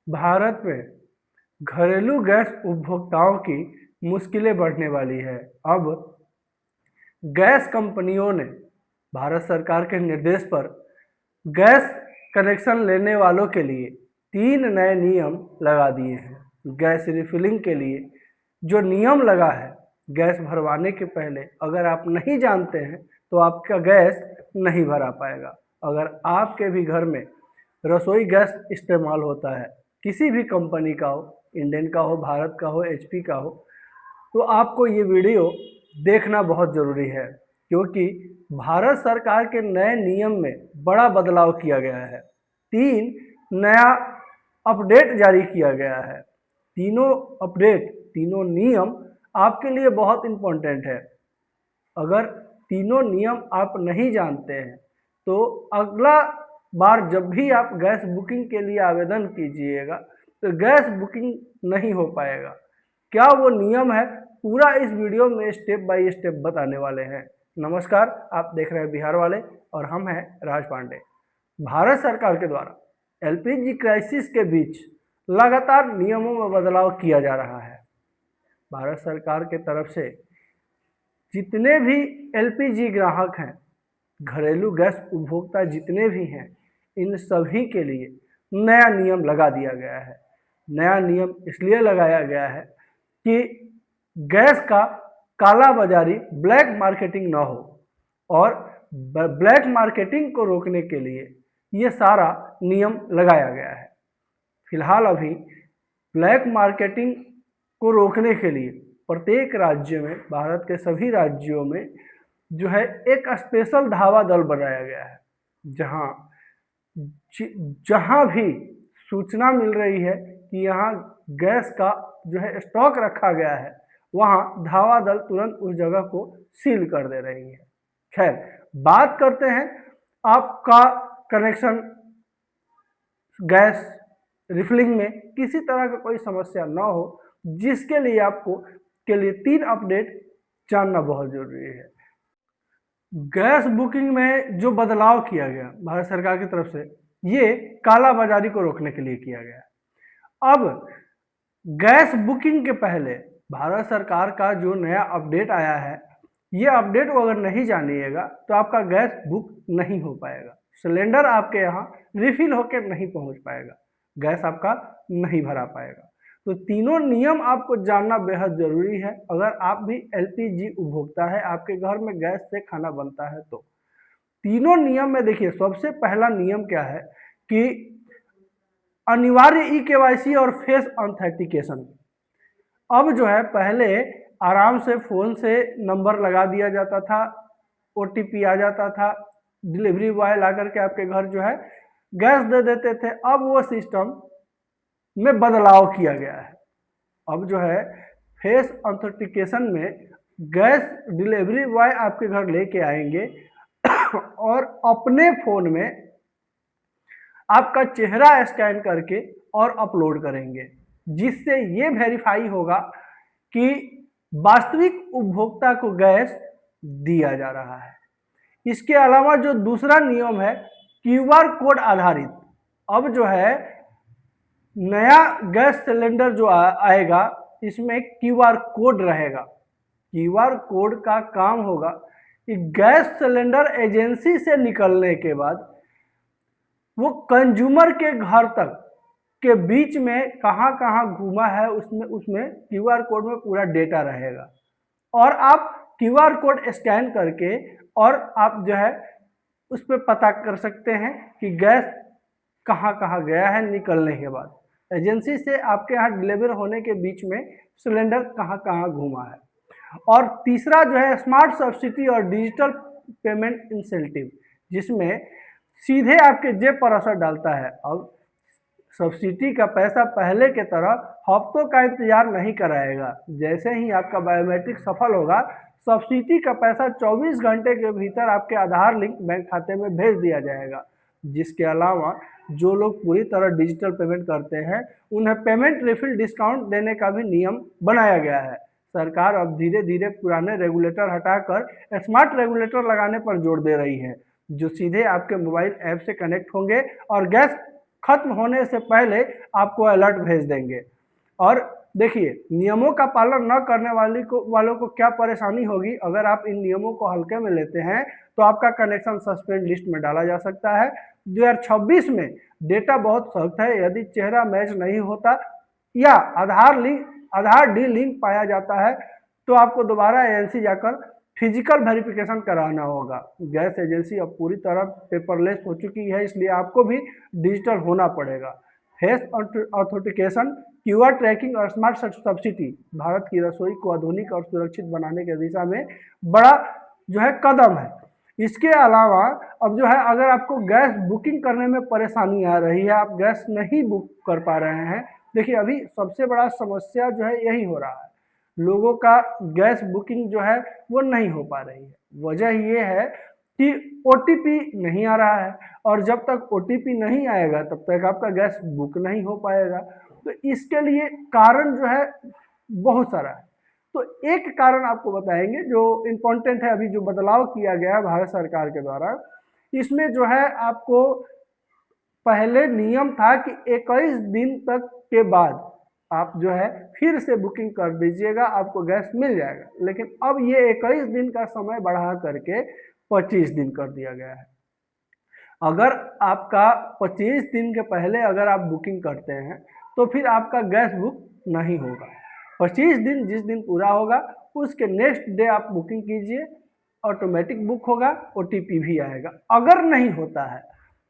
भारत में घरेलू गैस उपभोक्ताओं की मुश्किलें बढ़ने वाली है। अब गैस कंपनियों ने भारत सरकार के निर्देश पर गैस कनेक्शन लेने वालों के लिए 3 नए नियम लगा दिए हैं। गैस रिफिलिंग के लिए जो नियम लगा है, गैस भरवाने के पहले अगर आप नहीं जानते हैं तो आपका गैस नहीं भरा पाएगा। अगर आपके भी घर में रसोई गैस इस्तेमाल होता है, किसी भी कंपनी का हो, इंडियन का हो, भारत का हो, एचपी का हो, तो आपको ये वीडियो देखना बहुत ज़रूरी है, क्योंकि भारत सरकार के नए नियम में बड़ा बदलाव किया गया है। 3 नया अपडेट जारी किया गया है। तीनों अपडेट, तीनों नियम आपके लिए बहुत इम्पोर्टेंट है। अगर तीनों नियम आप नहीं जानते हैं तो अगला बार जब भी आप गैस बुकिंग के लिए आवेदन कीजिएगा तो गैस बुकिंग नहीं हो पाएगा। क्या वो नियम है, पूरा इस वीडियो में स्टेप बाय स्टेप बताने वाले हैं। नमस्कार, आप देख रहे हैं बिहार वाले और हम हैं राज पांडे। भारत सरकार के द्वारा एलपीजी क्राइसिस के बीच लगातार नियमों में बदलाव किया जा रहा है। भारत सरकार के तरफ से जितने भी एलपीजी ग्राहक हैं, घरेलू गैस उपभोक्ता जितने भी हैं, इन सभी के लिए नया नियम लगा दिया गया है। नया नियम इसलिए लगाया गया है कि गैस का काला बाजारी, ब्लैक मार्केटिंग ना हो, और ब्लैक मार्केटिंग को रोकने के लिए ये सारा नियम लगाया गया है। फिलहाल अभी ब्लैक मार्केटिंग को रोकने के लिए प्रत्येक राज्य में, भारत के सभी राज्यों में जो है एक स्पेशल धावा दल बनाया गया है, जहां भी सूचना मिल रही है कि यहाँ गैस का जो है स्टॉक रखा गया है, वहां धावा दल तुरंत उस जगह को सील कर दे रही है। खैर, बात करते हैं आपका कनेक्शन गैस रिफिलिंग में किसी तरह का कोई समस्या ना हो, जिसके लिए आपको के लिए 3 अपडेट जानना बहुत जरूरी है। गैस बुकिंग में जो बदलाव किया गया भारत सरकार की तरफ से, ये काला बाजारी को रोकने के लिए किया गया। अब गैस बुकिंग के पहले भारत सरकार का जो नया अपडेट आया है, ये अपडेट को अगर नहीं जानिएगा तो आपका गैस बुक नहीं हो पाएगा, सिलेंडर आपके यहाँ रिफिल होकर नहीं पहुँच पाएगा, गैस आपका नहीं भरा पाएगा। तो तीनों नियम आपको जानना बेहद जरूरी है। अगर आप भी एलपीजी उपभोक्ता है, आपके घर में गैस से खाना बनता है, तो तीनों नियम में देखिए, सबसे पहला नियम क्या है कि अनिवार्य ई-केवाईसी और फेस ऑथेंटिकेशन। अब जो है, पहले आराम से फोन से नंबर लगा दिया जाता था, ओटीपी आ जाता था, डिलीवरी बॉय ला करके आपके घर जो है गैस दे देते थे। अब वो सिस्टम में बदलाव किया गया है। अब जो है फेस ऑथेंटिकेशन में गैस डिलीवरी बॉय आपके घर लेके आएंगे और अपने फोन में आपका चेहरा स्कैन करके और अपलोड करेंगे, जिससे ये वेरीफाई होगा कि वास्तविक उपभोक्ता को गैस दिया जा रहा है। इसके अलावा जो दूसरा नियम है क्यूआर कोड आधारित। अब जो है नया गैस सिलेंडर जो आएगा, इसमें क्यूआर कोड रहेगा। क्यूआर कोड का काम होगा कि गैस सिलेंडर एजेंसी से निकलने के बाद वो कंज्यूमर के घर तक के बीच में कहां कहां घूमा है, उसमें क्यूआर कोड में पूरा डेटा रहेगा, और आप क्यूआर कोड स्कैन करके और आप जो है उस पर पता कर सकते हैं कि गैस कहां कहां गया है निकलने के बाद, एजेंसी से आपके यहाँ डिलीवर होने के बीच में सिलेंडर कहां कहां घूमा है। और तीसरा जो है स्मार्ट सब्सिडी और डिजिटल पेमेंट इंसेंटिव, जिसमें सीधे आपके जेब पर असर डालता है। अब सब्सिडी का पैसा पहले के तरह हफ्तों का इंतजार नहीं कराएगा। जैसे ही आपका बायोमेट्रिक सफल होगा, सब्सिडी का पैसा 24 घंटे के भीतर आपके आधार लिंक बैंक खाते में भेज दिया जाएगा। जिसके अलावा जो लोग पूरी तरह डिजिटल पेमेंट करते हैं, उन्हें पेमेंट रिफिल डिस्काउंट देने का भी नियम बनाया गया है। सरकार अब धीरे धीरे पुराने रेगुलेटर हटाकर स्मार्ट रेगुलेटर लगाने पर जोर दे रही है, जो सीधे आपके मोबाइल ऐप से कनेक्ट होंगे और गैस खत्म होने से पहले आपको अलर्ट भेज देंगे। और देखिए, नियमों का पालन न करने वालों को क्या परेशानी होगी। अगर आप इन नियमों को हल्के में लेते हैं तो आपका कनेक्शन सस्पेंड लिस्ट में डाला जा सकता है। 2026 में डेटा बहुत सख्त है। यदि चेहरा मैच नहीं होता या आधार डी लिंक पाया जाता है तो आपको दोबारा एजेंसी जाकर फिजिकल वेरिफिकेशन कराना होगा। गैस एजेंसी अब पूरी तरह पेपरलेस हो चुकी है, इसलिए आपको भी डिजिटल होना पड़ेगा। फेस ऑथेंटिकेशन, क्यूआर ट्रैकिंग और स्मार्ट सब्सिडी भारत की रसोई को आधुनिक और सुरक्षित बनाने की दिशा में बड़ा जो है कदम है। इसके अलावा अब जो है, अगर आपको गैस बुकिंग करने में परेशानी आ रही है, आप गैस नहीं बुक कर पा रहे हैं, देखिए अभी सबसे बड़ा समस्या जो है यही हो रहा है, लोगों का गैस बुकिंग जो है वो नहीं हो पा रही है। वजह ये है कि ओटीपी नहीं आ रहा है, और जब तक ओटीपी नहीं आएगा तब तक आपका गैस बुक नहीं हो पाएगा। तो इसके लिए कारण जो है बहुत सारा है। तो एक कारण आपको बताएंगे जो इम्पोर्टेंट है, अभी जो बदलाव किया गया है भारत सरकार के द्वारा, इसमें जो है आपको पहले नियम था कि 21 दिन तक के बाद आप जो है फिर से बुकिंग कर दीजिएगा, आपको गैस मिल जाएगा। लेकिन अब ये 21 दिन का समय बढ़ा करके 25 दिन कर दिया गया है। अगर आपका 25 दिन के पहले अगर आप बुकिंग करते हैं तो फिर आपका गैस बुक नहीं होगा। 25 दिन जिस दिन पूरा होगा उसके नेक्स्ट डे आप बुकिंग कीजिए, ऑटोमेटिक बुक होगा, ओटीपी भी आएगा। अगर नहीं होता है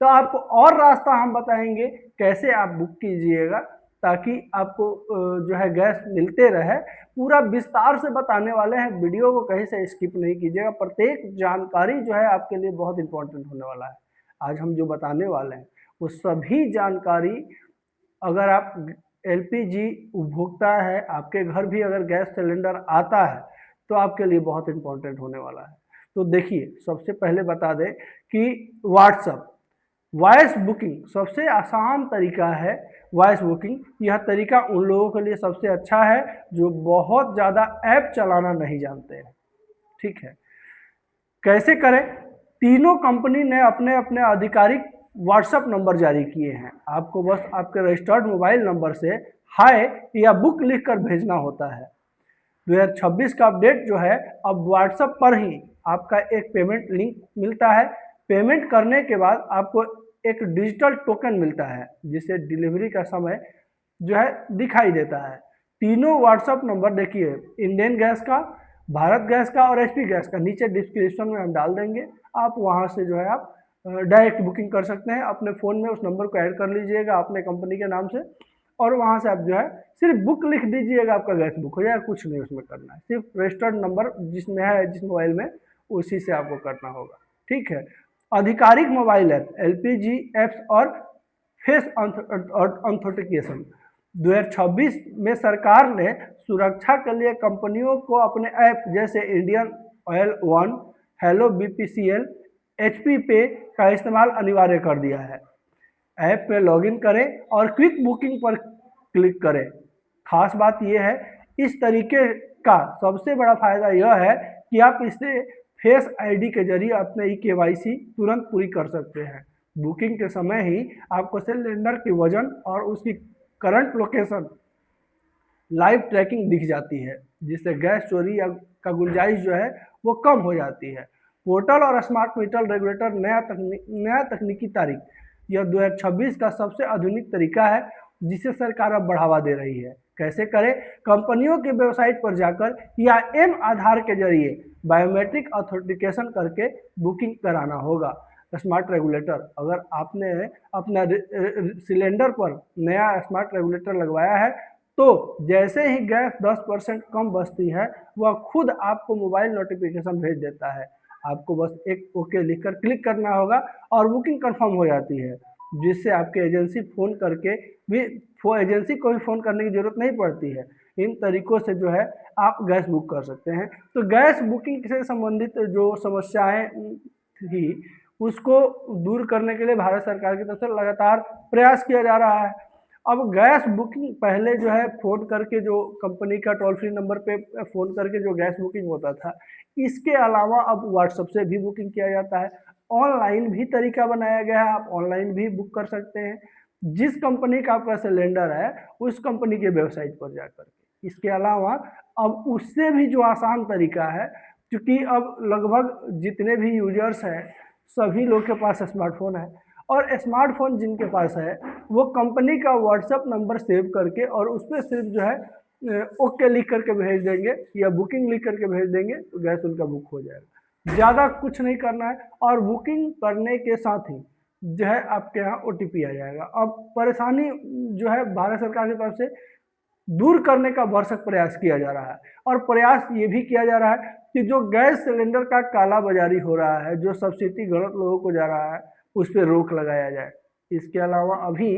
तो आपको और रास्ता हम बताएंगे कैसे आप बुक कीजिएगा ताकि आपको जो है गैस मिलते रहे। पूरा विस्तार से बताने वाले हैं, वीडियो को कहीं से स्किप नहीं कीजिएगा। प्रत्येक जानकारी जो है आपके लिए बहुत इंपॉर्टेंट होने वाला है। आज हम जो बताने वाले हैं वो सभी जानकारी, अगर आप एलपीजी उपभोक्ता है, आपके घर भी अगर गैस सिलेंडर आता है तो आपके लिए बहुत इंपॉर्टेंट होने वाला है। तो देखिए, सबसे पहले बता दें कि व्हाट्सएप वॉइस बुकिंग सबसे आसान तरीका है। वॉइस बुकिंग यह तरीका उन लोगों के लिए सबसे अच्छा है जो बहुत ज़्यादा ऐप चलाना नहीं जानते हैं। ठीक है, कैसे करें? तीनों कंपनी ने अपने अपने आधिकारिक व्हाट्सएप नंबर जारी किए हैं। आपको बस आपके रजिस्टर्ड मोबाइल नंबर से हाय या बुक लिखकर भेजना होता है। 2026 का अपडेट जो है, अब व्हाट्सएप पर ही आपका एक पेमेंट लिंक मिलता है। पेमेंट करने के बाद आपको एक डिजिटल टोकन मिलता है जिसे डिलीवरी का समय जो है दिखाई देता है। तीनों व्हाट्सएप नंबर देखिए, इंडियन गैस का, भारत गैस का और एचपी गैस का, नीचे डिस्क्रिप्शन में हम डाल देंगे। आप वहां से जो है आप डायरेक्ट बुकिंग कर सकते हैं। अपने फ़ोन में उस नंबर को ऐड कर लीजिएगा अपने कंपनी के नाम से, और वहां से आप जो है सिर्फ बुक लिख दीजिएगा, आपका गैस बुक हो जाएगा। कुछ नहीं उसमें करना है, सिर्फ रजिस्टर्ड नंबर जिसमें है, जिस मोबाइल में, उसी से आपको करना होगा। ठीक है, आधिकारिक मोबाइल ऐप, एलपीजी एप्स और फेस ऑथेंटिकेशन 2026 में सरकार ने सुरक्षा के लिए कंपनियों को अपने ऐप जैसे Indian oil one, hello BPCL, HP पे का इस्तेमाल अनिवार्य कर दिया है। ऐप में लॉगिन करें और क्विक बुकिंग पर क्लिक करें। खास बात यह है, इस तरीके का सबसे बड़ा फायदा यह है कि आप इससे फेस आईडी के जरिए अपने ई-केवाईसी तुरंत पूरी कर सकते हैं। बुकिंग के समय ही आपको सिलेंडर की वजन और उसकी करंट लोकेशन लाइव ट्रैकिंग दिख जाती है, जिससे गैस चोरी का गुंजाइश जो है वो कम हो जाती है। पोर्टल और स्मार्ट मीटर रेगुलेटर नया तकनीकी तारीख, यह 2026 का सबसे आधुनिक तरीका है जिसे सरकार अब बढ़ावा दे रही है। कैसे करें? कंपनियों की वेबसाइट पर जाकर या एम आधार के जरिए बायोमेट्रिक ऑथेंटिकेशन करके बुकिंग कराना होगा। स्मार्ट रेगुलेटर, अगर आपने अपना सिलेंडर पर नया स्मार्ट रेगुलेटर लगवाया है तो जैसे ही गैस 10% कम बचती है वह खुद आपको मोबाइल नोटिफिकेशन भेज देता है। आपको बस एक ओके लिखकर क्लिक करना होगा और बुकिंग कंफर्म हो जाती है, जिससे आपके एजेंसी एजेंसी को भी फ़ोन करने की ज़रूरत नहीं पड़ती है। इन तरीक़ों से जो है आप गैस बुक कर सकते हैं। तो गैस बुकिंग से संबंधित जो समस्याएं थी उसको दूर करने के लिए भारत सरकार की तरफ से लगातार प्रयास किया जा रहा है। अब गैस बुकिंग पहले जो है फ़ोन करके, जो कंपनी का टोल फ्री नंबर पे फ़ोन करके जो गैस बुकिंग होता था, इसके अलावा अब व्हाट्सएप से भी बुकिंग किया जाता है। ऑनलाइन भी तरीका बनाया गया है, आप ऑनलाइन भी बुक कर सकते हैं। जिस कंपनी का आपका सिलेंडर है उस कंपनी के वेबसाइट पर जाकर के। इसके अलावा अब उससे भी जो आसान तरीका है, क्योंकि अब लगभग जितने भी यूजर्स हैं सभी लोग के पास स्मार्टफोन है, और स्मार्टफोन जिनके पास है वो कंपनी का व्हाट्सएप नंबर सेव करके और उस पर सिर्फ जो है ओके लिख करके भेज देंगे या बुकिंग लिख करके भेज देंगे तो गैस उनका बुक हो जाएगा। ज़्यादा कुछ नहीं करना है, और बुकिंग करने के साथ ही जो है आपके यहाँ ओटीपी आ जाएगा। अब परेशानी जो है भारत सरकार की तरफ से दूर करने का भरसक प्रयास किया जा रहा है, और प्रयास ये भी किया जा रहा है कि जो गैस सिलेंडर का काला बाजारी हो रहा है, जो सब्सिडी गलत लोगों को जा रहा है, उस पर रोक लगाया जाए। इसके अलावा अभी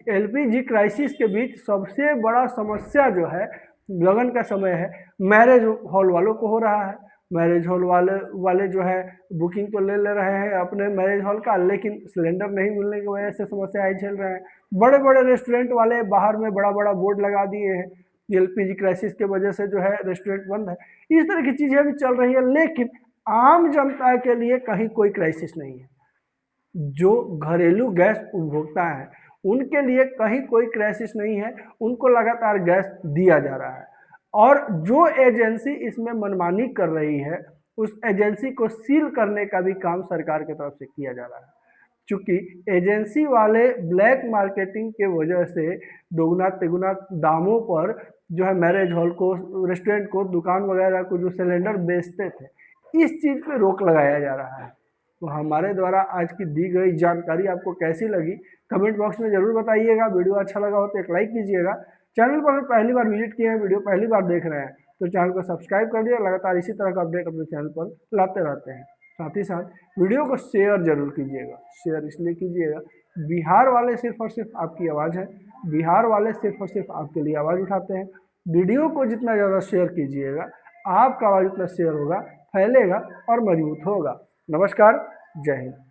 एलपीजी क्राइसिस के बीच सबसे बड़ा समस्या जो है लगन का समय है, मैरिज हॉल वालों को हो रहा है। मैरिज हॉल वाले जो है बुकिंग तो ले रहे हैं अपने मैरिज हॉल का, लेकिन सिलेंडर नहीं मिलने की वजह से समस्याएं झेल रहे हैं। बड़े बड़े रेस्टोरेंट वाले बाहर में बड़ा बड़ा बोर्ड लगा दिए हैं, एलपीजी क्राइसिस के वजह से जो है रेस्टोरेंट बंद है। इस तरह की चीज़ें भी चल रही है, लेकिन आम जनता के लिए कहीं कोई क्राइसिस नहीं है। जो घरेलू गैस उपभोक्ता हैं उनके लिए कहीं कोई क्राइसिस नहीं है, उनको लगातार गैस दिया जा रहा है। और जो एजेंसी इसमें मनमानी कर रही है उस एजेंसी को सील करने का भी काम सरकार की तरफ से किया जा रहा है, क्योंकि एजेंसी वाले ब्लैक मार्केटिंग के वजह से दोगुना तिगुना दामों पर जो है मैरिज हॉल को, रेस्टोरेंट को, दुकान वगैरह को जो सिलेंडर बेचते थे, इस चीज़ पे रोक लगाया जा रहा है। तो हमारे द्वारा आज की दी गई जानकारी आपको कैसी लगी कमेंट बॉक्स में ज़रूर बताइएगा। वीडियो अच्छा लगा हो तो एक लाइक कीजिएगा। चैनल पर अगर पहली बार विजिट किए हैं, वीडियो पहली बार देख रहे हैं, तो चैनल को सब्सक्राइब कर दिए। लगातार इसी तरह का अपडेट अपने चैनल पर लाते रहते हैं। साथ ही साथ वीडियो को शेयर जरूर कीजिएगा। शेयर इसलिए कीजिएगा, बिहार वाले सिर्फ और सिर्फ आपकी आवाज़ है, बिहार वाले सिर्फ और सिर्फ आपके लिए आवाज़ उठाते हैं। वीडियो को जितना ज़्यादा शेयर कीजिएगा, आपका आवाज़ उतना शेयर होगा, फैलेगा और मजबूत होगा। नमस्कार, जय हिंद।